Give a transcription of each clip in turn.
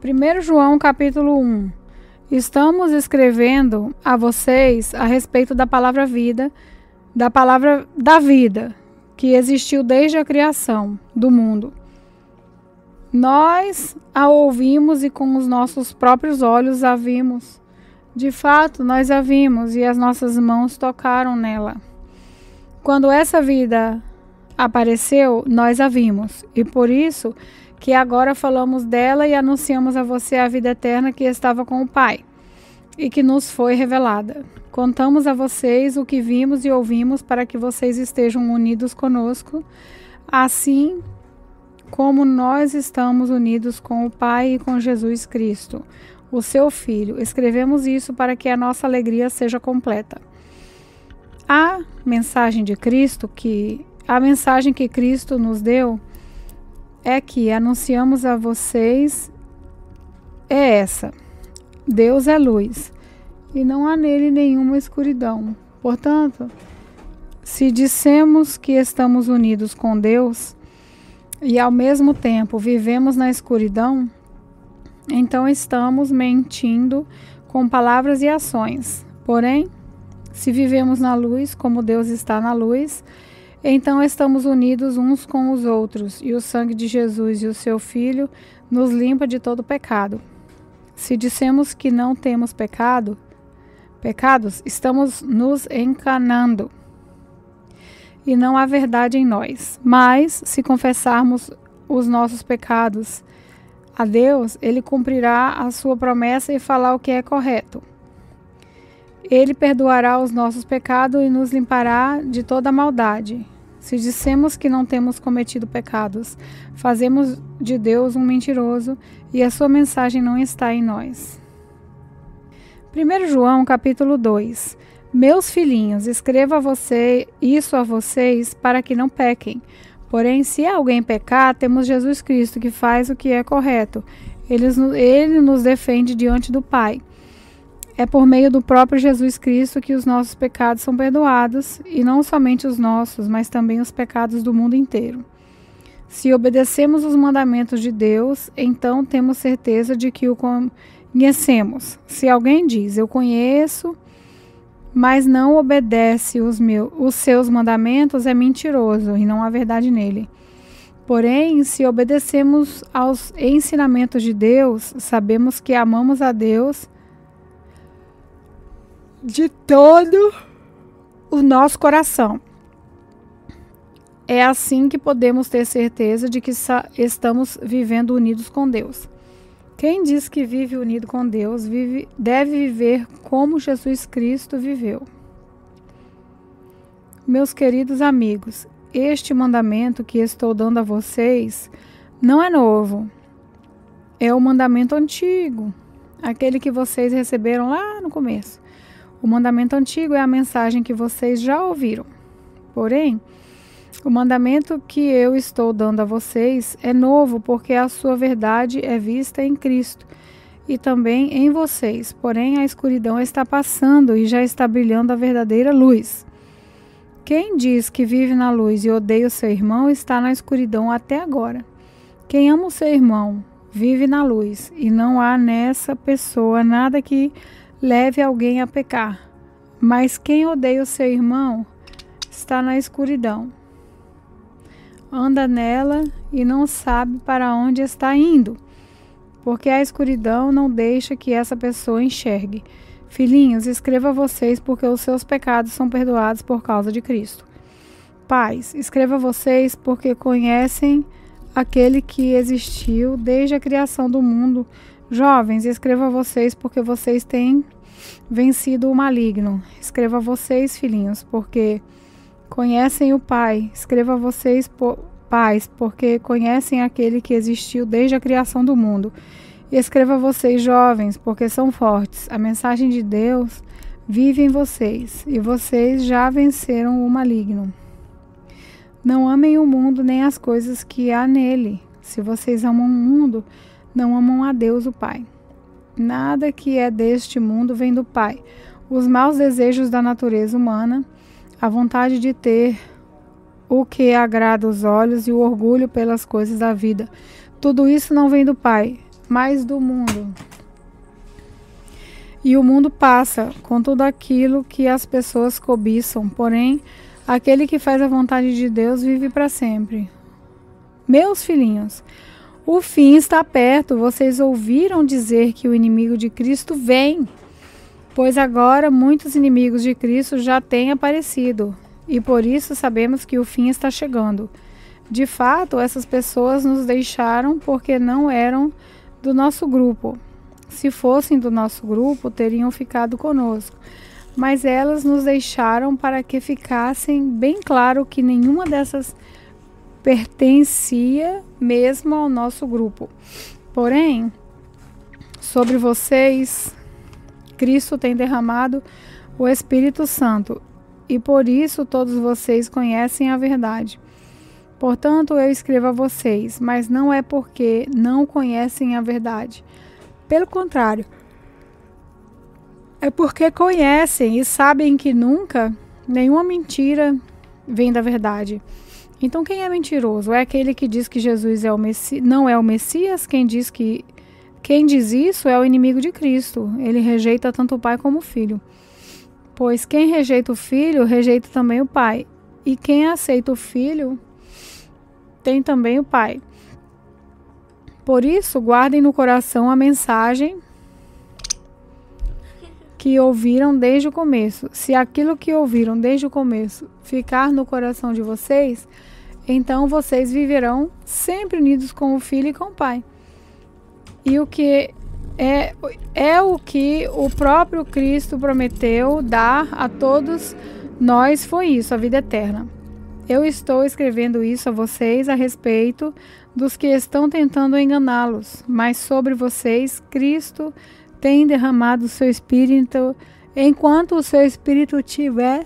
1 João capítulo 1. Estamos escrevendo a vocês a respeito da palavra vida, da palavra da vida, que existiu desde a criação do mundo. Nós a ouvimos e com os nossos próprios olhos a vimos. De fato, nós a vimos e as nossas mãos tocaram nela. Quando essa vida apareceu, nós a vimos, e por isso que agora falamos dela e anunciamos a você a vida eterna que estava com o Pai e que nos foi revelada. Contamos a vocês o que vimos e ouvimos para que vocês estejam unidos conosco, assim como nós estamos unidos com o Pai e com Jesus Cristo, o seu Filho. Escrevemos isso para que a nossa alegria seja completa. A mensagem de Cristo, a mensagem que Cristo nos deu é que anunciamos a vocês é essa: Deus é luz e não há nele nenhuma escuridão. Portanto, se dissemos que estamos unidos com Deus e ao mesmo tempo vivemos na escuridão, então estamos mentindo com palavras e ações. Porém, se vivemos na luz como Deus está na luz, então estamos unidos uns com os outros, e o sangue de Jesus e o seu Filho nos limpa de todo pecado. Se dissemos que não temos pecados, estamos nos enganando, e não há verdade em nós. Mas, se confessarmos os nossos pecados a Deus, Ele cumprirá a sua promessa e fará o que é correto. Ele perdoará os nossos pecados e nos limpará de toda maldade. Se dissemos que não temos cometido pecados, fazemos de Deus um mentiroso e a sua mensagem não está em nós. 1 João capítulo 2. Meus filhinhos, escrevo isso a vocês para que não pequem. Porém, se alguém pecar, temos Jesus Cristo que faz o que é correto. Ele nos defende diante do Pai. É por meio do próprio Jesus Cristo que os nossos pecados são perdoados, e não somente os nossos, mas também os pecados do mundo inteiro. Se obedecemos os mandamentos de Deus, então temos certeza de que o conhecemos. Se alguém diz, eu conheço, mas não obedece os seus mandamentos, é mentiroso e não há verdade nele. Porém, se obedecemos aos ensinamentos de Deus, sabemos que amamos a Deus de todo o nosso coração. É assim que podemos ter certeza de que estamos vivendo unidos com Deus. Quem diz que vive unido com Deus deve viver como Jesus Cristo viveu. Meus queridos amigos, este mandamento que estou dando a vocês não é novo. É o mandamento antigo, aquele que vocês receberam lá no começo. O mandamento antigo é a mensagem que vocês já ouviram. Porém, o mandamento que eu estou dando a vocês é novo, porque a sua verdade é vista em Cristo e também em vocês. Porém, a escuridão está passando e já está brilhando a verdadeira luz. Quem diz que vive na luz e odeia o seu irmão está na escuridão até agora. Quem ama o seu irmão vive na luz, e não há nessa pessoa nada que leve alguém a pecar. Mas quem odeia o seu irmão está na escuridão. Anda nela e não sabe para onde está indo, porque a escuridão não deixa que essa pessoa enxergue. Filhinhos, escrevo a vocês porque os seus pecados são perdoados por causa de Cristo. Pais, escrevo a vocês porque conhecem aquele que existiu desde a criação do mundo. Jovens, escrevo a vocês porque vocês têm vencido o maligno. Escrevo a vocês, filhinhos, porque conhecem o Pai. Escrevo a vocês, pais, porque conhecem aquele que existiu desde a criação do mundo. E escrevo a vocês, jovens, porque são fortes. A mensagem de Deus vive em vocês, e vocês já venceram o maligno. Não amem o mundo nem as coisas que há nele. Se vocês amam o mundo, não amam a Deus, o Pai. Nada que é deste mundo vem do Pai. Os maus desejos da natureza humana, a vontade de ter o que agrada os olhos e o orgulho pelas coisas da vida. Tudo isso não vem do Pai, mas do mundo. E o mundo passa com tudo aquilo que as pessoas cobiçam, porém, aquele que faz a vontade de Deus vive para sempre. Meus filhinhos, o fim está perto. Vocês ouviram dizer que o inimigo de Cristo vem, pois agora muitos inimigos de Cristo já têm aparecido, e por isso sabemos que o fim está chegando. De fato, essas pessoas nos deixaram porque não eram do nosso grupo. Se fossem do nosso grupo, teriam ficado conosco. Mas elas nos deixaram para que ficassem bem claro que nenhuma dessas pertencia mesmo ao nosso grupo. Porém, sobre vocês, Cristo tem derramado o Espírito Santo, e por isso todos vocês conhecem a verdade. Portanto, eu escrevo a vocês, mas não é porque não conhecem a verdade. Pelo contrário, é porque conhecem e sabem que nunca nenhuma mentira vem da verdade. Então, quem é mentiroso? É aquele que diz que Jesus não é o Messias? Quem diz isso é o inimigo de Cristo. Ele rejeita tanto o Pai como o Filho. Pois quem rejeita o Filho, rejeita também o Pai. E quem aceita o Filho, tem também o Pai. Por isso, guardem no coração a mensagem que ouviram desde o começo. Se aquilo que ouviram desde o começo ficar no coração de vocês, então vocês viverão sempre unidos com o Filho e com o Pai. E o que é o que o próprio Cristo prometeu dar a todos nós foi isso, a vida eterna. Eu estou escrevendo isso a vocês a respeito dos que estão tentando enganá-los, mas sobre vocês Cristo tem derramado o seu Espírito enquanto o seu Espírito estiver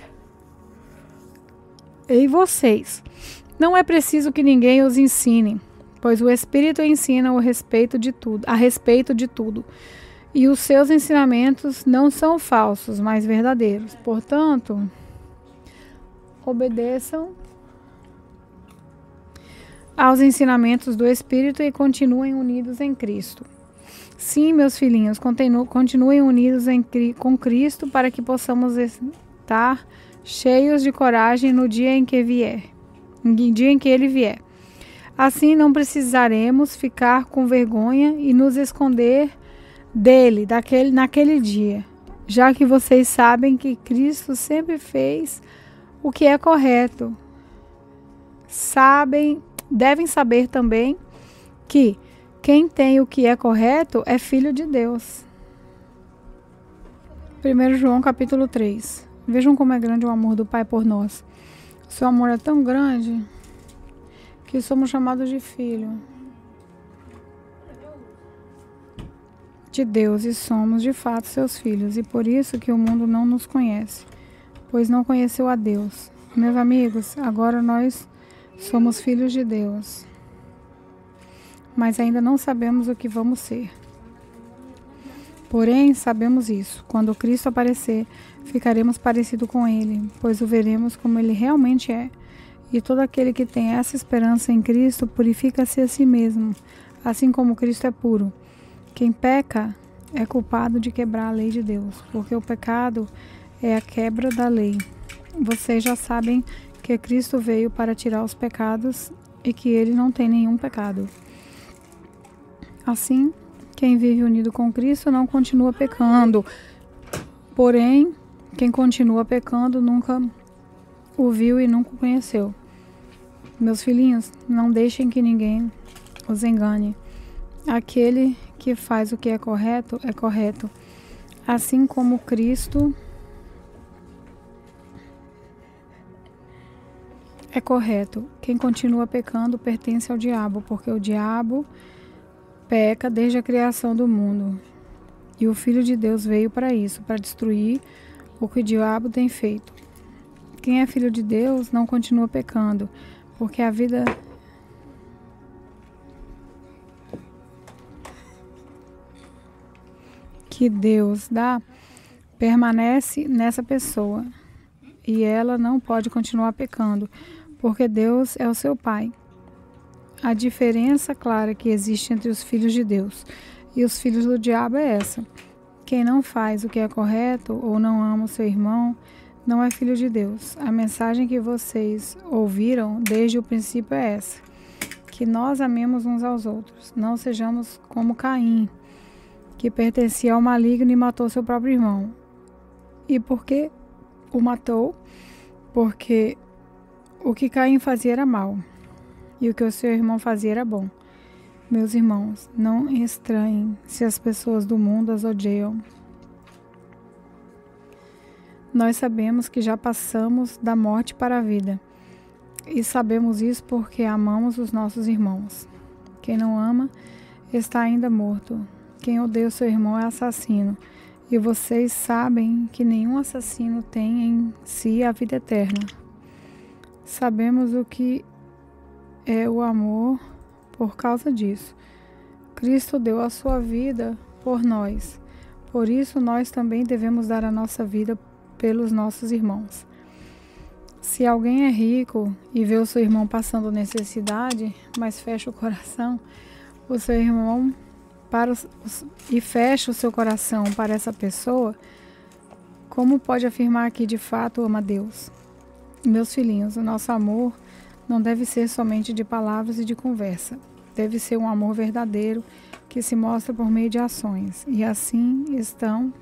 em vocês. Não é preciso que ninguém os ensine, pois o Espírito ensina a respeito de tudo. E os seus ensinamentos não são falsos, mas verdadeiros. Portanto, obedeçam aos ensinamentos do Espírito e continuem unidos em Cristo. Sim, meus filhinhos, continuem unidos com Cristo para que possamos estar cheios de coragem no dia em que Ele vier. Assim não precisaremos ficar com vergonha e nos esconder dele naquele dia, já que vocês sabem que Cristo sempre fez o que é correto. Devem saber também que quem tem o que é correto é filho de Deus. 1 João capítulo 3. Vejam como é grande o amor do Pai por nós. O seu amor é tão grande que somos chamados de filho de Deus e somos de fato seus filhos. E por isso que o mundo não nos conhece, pois não conheceu a Deus. Meus amigos, agora nós somos filhos de Deus, mas ainda não sabemos o que vamos ser. Porém, sabemos isso. Quando Cristo aparecer, ficaremos parecidos com Ele, pois o veremos como Ele realmente é. E todo aquele que tem essa esperança em Cristo purifica-se a si mesmo, assim como Cristo é puro. Quem peca é culpado de quebrar a lei de Deus, porque o pecado é a quebra da lei. Vocês já sabem que Cristo veio para tirar os pecados e que Ele não tem nenhum pecado. Assim, quem vive unido com Cristo não continua pecando. Porém, quem continua pecando nunca o viu e nunca o conheceu. Meus filhinhos, não deixem que ninguém os engane. Aquele que faz o que é correto, assim como Cristo é correto. Quem continua pecando pertence ao diabo, porque o diabo peca desde a criação do mundo. E o Filho de Deus veio para isso, para destruir o que o diabo tem feito. Quem é filho de Deus não continua pecando, porque a vida que Deus dá permanece nessa pessoa e ela não pode continuar pecando, porque Deus é o seu Pai. A diferença clara que existe entre os filhos de Deus. e os filhos do diabo é essa: quem não faz o que é correto ou não ama o seu irmão não é filho de Deus. A mensagem que vocês ouviram desde o princípio é essa: que nós amemos uns aos outros. Não sejamos como Caim, que pertencia ao maligno e matou seu próprio irmão. E por que o matou? Porque o que Caim fazia era mal, e o que o seu irmão fazia era bom. Meus irmãos, não estranhem se as pessoas do mundo as odeiam. Nós sabemos que já passamos da morte para a vida, e sabemos isso porque amamos os nossos irmãos. Quem não ama está ainda morto. Quem odeia o seu irmão é assassino, e vocês sabem que nenhum assassino tem em si a vida eterna. Sabemos o que é o amor por causa disso. Cristo deu a sua vida por nós. Por isso nós também devemos dar a nossa vida pelos nossos irmãos. Se alguém é rico e vê o seu irmão passando necessidade, mas fecha o coração, o seu irmão e fecha o seu coração para essa pessoa, como pode afirmar que de fato ama Deus? Meus filhinhos, o nosso amor não deve ser somente de palavras e de conversa. Deve ser um amor verdadeiro que se mostra por meio de ações. E assim então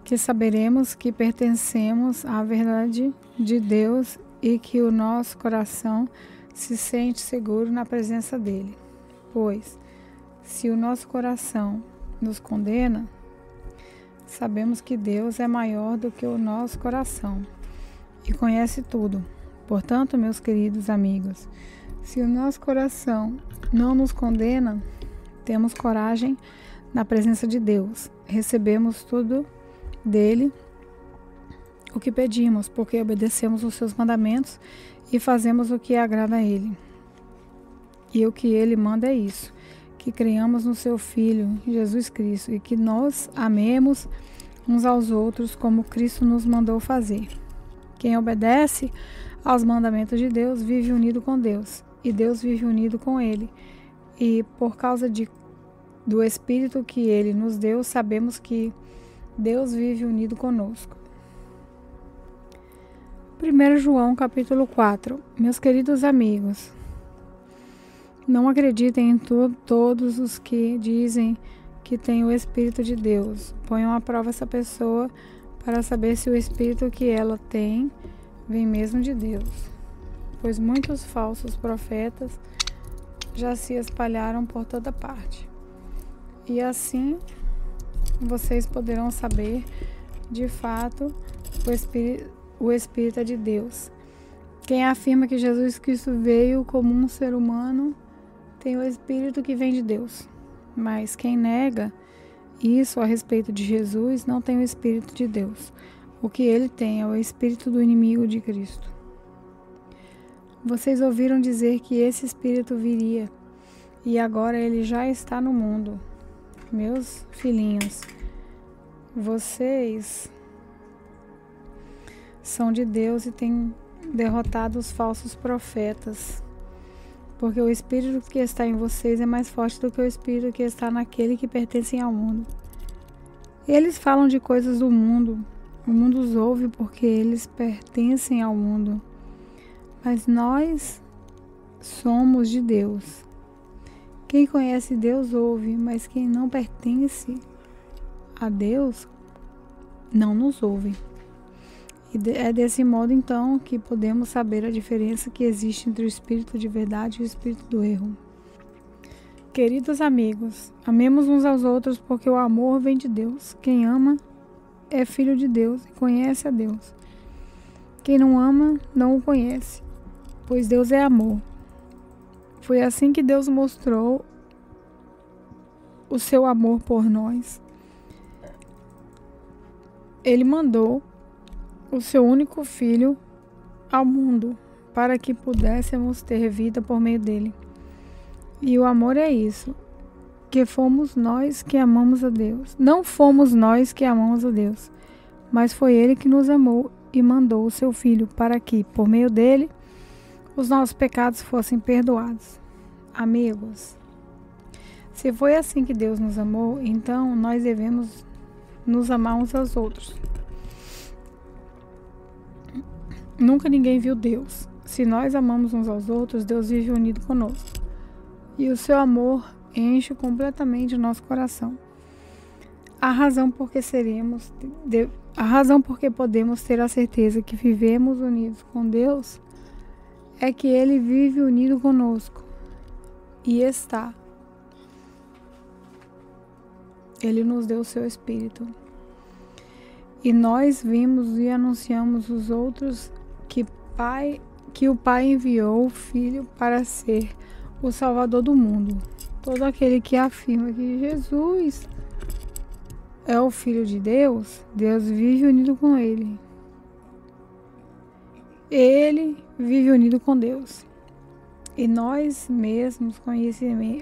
que saberemos que pertencemos à verdade de Deus e que o nosso coração se sente seguro na presença dele. Pois, se o nosso coração nos condena, sabemos que Deus é maior do que o nosso coração e conhece tudo. Portanto, meus queridos amigos, se o nosso coração não nos condena, temos coragem na presença de Deus. Recebemos tudo dele o que pedimos, porque obedecemos os seus mandamentos e fazemos o que agrada a ele. E o que ele manda é isso: que creiamos no seu Filho, Jesus Cristo, e que nós amemos uns aos outros como Cristo nos mandou fazer. Quem obedece aos mandamentos de Deus vive unido com Deus, e Deus vive unido com ele. E por causa do Espírito que ele nos deu, sabemos que Deus vive unido conosco. 1 João capítulo 4. Meus queridos amigos, não acreditem em todos os que dizem que têm o Espírito de Deus. Ponham à prova essa pessoa para saber se o Espírito que ela tem vem mesmo de Deus. Pois muitos falsos profetas já se espalharam por toda parte. E assim vocês poderão saber de fato o Espírito é de Deus. Quem afirma que Jesus Cristo veio como um ser humano tem o Espírito que vem de Deus. Mas quem nega isso a respeito de Jesus não tem o Espírito de Deus. O que ele tem é o Espírito do inimigo de Cristo. Vocês ouviram dizer que esse Espírito viria, e agora ele já está no mundo. Meus filhinhos, vocês são de Deus e têm derrotado os falsos profetas, porque o Espírito que está em vocês é mais forte do que o Espírito que está naquele que pertence ao mundo. Eles falam de coisas do mundo, o mundo os ouve porque eles pertencem ao mundo, mas nós somos de Deus. Quem conhece Deus ouve, mas quem não pertence a Deus não nos ouve. E é desse modo então que podemos saber a diferença que existe entre o espírito de verdade e o espírito do erro. Queridos amigos, amemos uns aos outros porque o amor vem de Deus. Quem ama é filho de Deus e conhece a Deus. Quem não ama não o conhece, pois Deus é amor. Foi assim que Deus mostrou o seu amor por nós. Ele mandou o seu único filho ao mundo para que pudéssemos ter vida por meio dele. E o amor é isso, que fomos nós que amamos a Deus. Não fomos nós que amamos a Deus, mas foi ele que nos amou e mandou o seu filho para que, por meio dele, os nossos pecados fossem perdoados. Amigos, Se foi assim que Deus nos amou, então nós devemos nos amar uns aos outros. Nunca ninguém viu Deus. Se nós amamos uns aos outros, Deus vive unido conosco. E o seu amor enche completamente o nosso coração. A razão porque podemos ter a certeza que vivemos unidos com Deus é que Ele vive unido conosco e está. Ele nos deu o seu Espírito. E nós vimos e anunciamos os outros que o Pai enviou o Filho para ser o Salvador do mundo. Todo aquele que afirma que Jesus é o Filho de Deus, Deus vive unido com Ele. Ele vive unido com Deus. E nós mesmos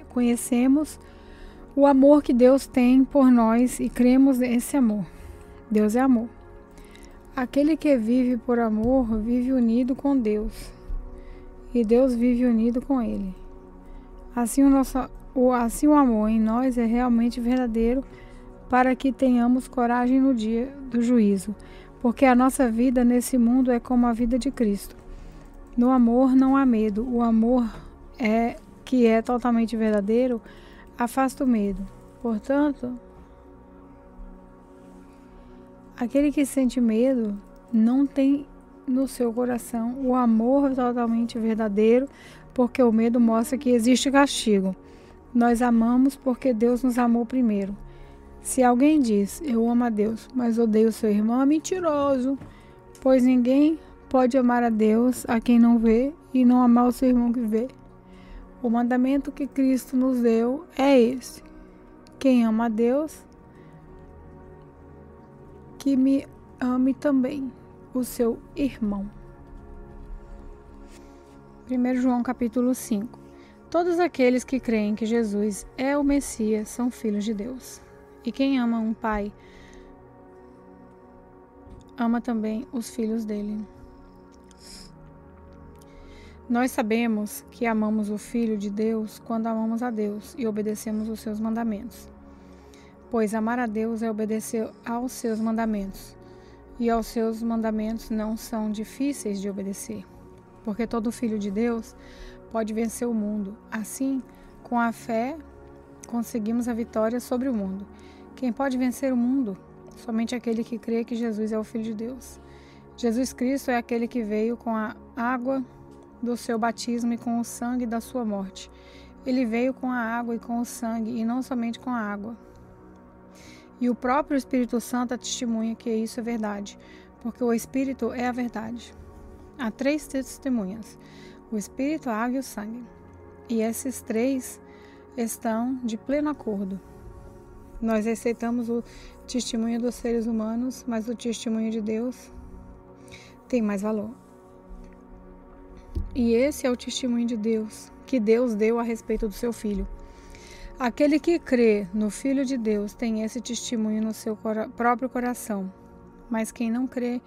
conhecemos o amor que Deus tem por nós e cremos nesse amor. Deus é amor. Aquele que vive por amor vive unido com Deus. E Deus vive unido com Ele. Assim o amor em nós é realmente verdadeiro, para que tenhamos coragem no dia do juízo, porque a nossa vida nesse mundo é como a vida de Cristo. No amor não há medo. O amor que é totalmente verdadeiro afasta o medo. Portanto, aquele que sente medo não tem no seu coração o amor totalmente verdadeiro, porque o medo mostra que existe castigo. Nós amamos porque Deus nos amou primeiro. Se alguém diz, eu amo a Deus, mas odeio seu irmão, é mentiroso, pois ninguém pode amar a Deus a quem não vê e não amar o seu irmão que vê. O mandamento que Cristo nos deu é esse: quem ama a Deus, que me ame também o seu irmão. 1 João capítulo 5. Todos aqueles que creem que Jesus é o Messias são filhos de Deus. E quem ama um pai, ama também os filhos dele. Nós sabemos que amamos o Filho de Deus quando amamos a Deus e obedecemos os seus mandamentos. Pois amar a Deus é obedecer aos seus mandamentos. E aos seus mandamentos não são difíceis de obedecer. Porque todo filho de Deus pode vencer o mundo. Assim, com a fé, conseguimos a vitória sobre o mundo. Quem pode vencer o mundo? Somente aquele que crê que Jesus é o Filho de Deus. Jesus Cristo é aquele que veio com a água do seu batismo e com o sangue da sua morte. Ele veio com a água e com o sangue, e não somente com a água. E o próprio Espírito Santo testemunha que isso é verdade, porque o Espírito é a verdade. Há 3 testemunhas: o Espírito, a água e o sangue. E esses 3 estão de pleno acordo. Nós aceitamos o testemunho dos seres humanos, mas o testemunho de Deus tem mais valor. E esse é o testemunho de Deus, que Deus deu a respeito do seu Filho. Aquele que crê no Filho de Deus tem esse testemunho no seu próprio coração. Mas quem não crê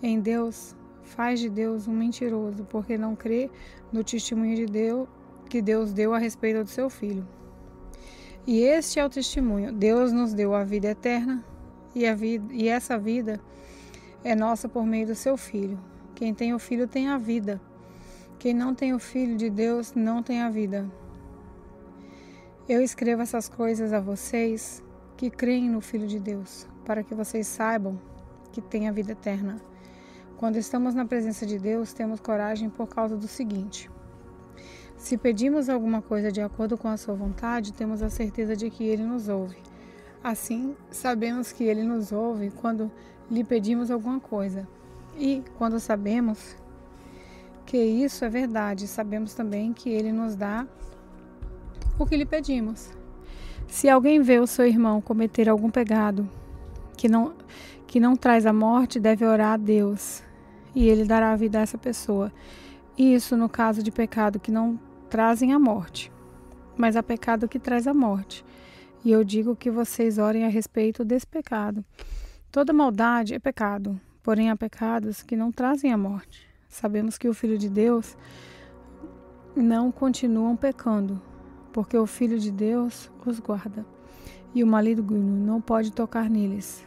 em Deus faz de Deus um mentiroso, porque não crê no testemunho de Deus que Deus deu a respeito do seu Filho. E este é o testemunho: Deus nos deu a vida eterna, e essa vida é nossa por meio do seu Filho. Quem tem o Filho tem a vida. Quem não tem o Filho de Deus não tem a vida. Eu escrevo essas coisas a vocês que creem no Filho de Deus, para que vocês saibam que têm a vida eterna. Quando estamos na presença de Deus, temos coragem por causa do seguinte: se pedimos alguma coisa de acordo com a sua vontade, temos a certeza de que Ele nos ouve. Assim, sabemos que Ele nos ouve quando lhe pedimos alguma coisa. E, quando sabemos que isso é verdade, sabemos também que Ele nos dá o que lhe pedimos. Se alguém vê o seu irmão cometer algum pecado que não traz a morte, deve orar a Deus, e Ele dará a vida a essa pessoa. Isso no caso de pecado que não trazem a morte, mas há pecado que traz a morte. E eu digo que vocês orem a respeito desse pecado. Toda maldade é pecado, porém há pecados que não trazem a morte. Sabemos que o Filho de Deus não continuam pecando, porque o Filho de Deus os guarda, e o maligno não pode tocar neles.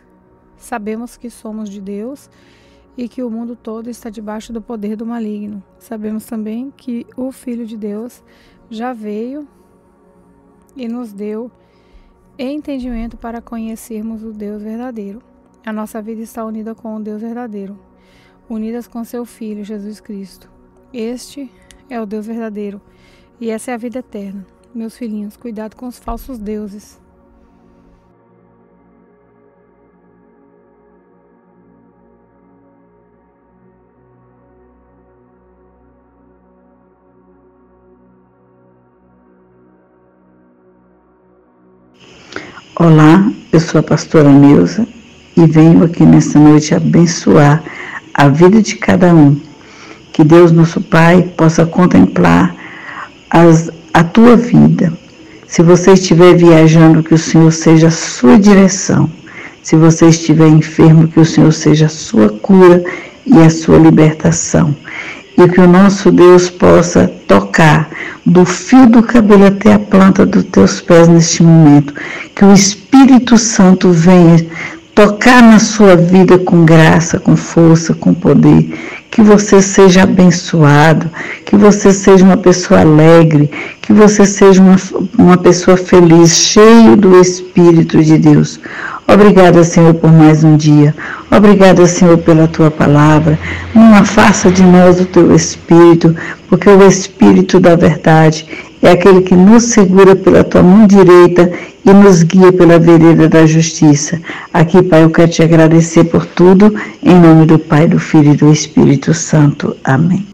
Sabemos que somos de Deus e que o mundo todo está debaixo do poder do maligno. Sabemos também que o Filho de Deus já veio e nos deu entendimento para conhecermos o Deus verdadeiro. A nossa vida está unida com o Deus verdadeiro, unidas com seu Filho, Jesus Cristo. Este é o Deus verdadeiro e essa é a vida eterna. Meus filhinhos, cuidado com os falsos deuses. Olá, eu sou a pastora Neuza e venho aqui nesta noite abençoar a vida de cada um. Que Deus, nosso Pai, possa contemplar a tua vida. Se você estiver viajando, que o Senhor seja a sua direção. Se você estiver enfermo, que o Senhor seja a sua cura e a sua libertação. E que o nosso Deus possa tocar do fio do cabelo até a planta dos teus pés neste momento. Que o Espírito Santo venha tocar na sua vida com graça, com força, com poder. Que você seja abençoado, que você seja uma pessoa alegre, que você seja uma pessoa feliz, cheio do Espírito de Deus. Obrigada, Senhor, por mais um dia. Obrigada, Senhor, pela tua palavra. Não afasta de nós o teu Espírito, porque o Espírito da verdade é aquele que nos segura pela tua mão direita e nos guia pela vereda da justiça. Aqui, Pai, eu quero te agradecer por tudo, em nome do Pai, do Filho e do Espírito Santo. Amém.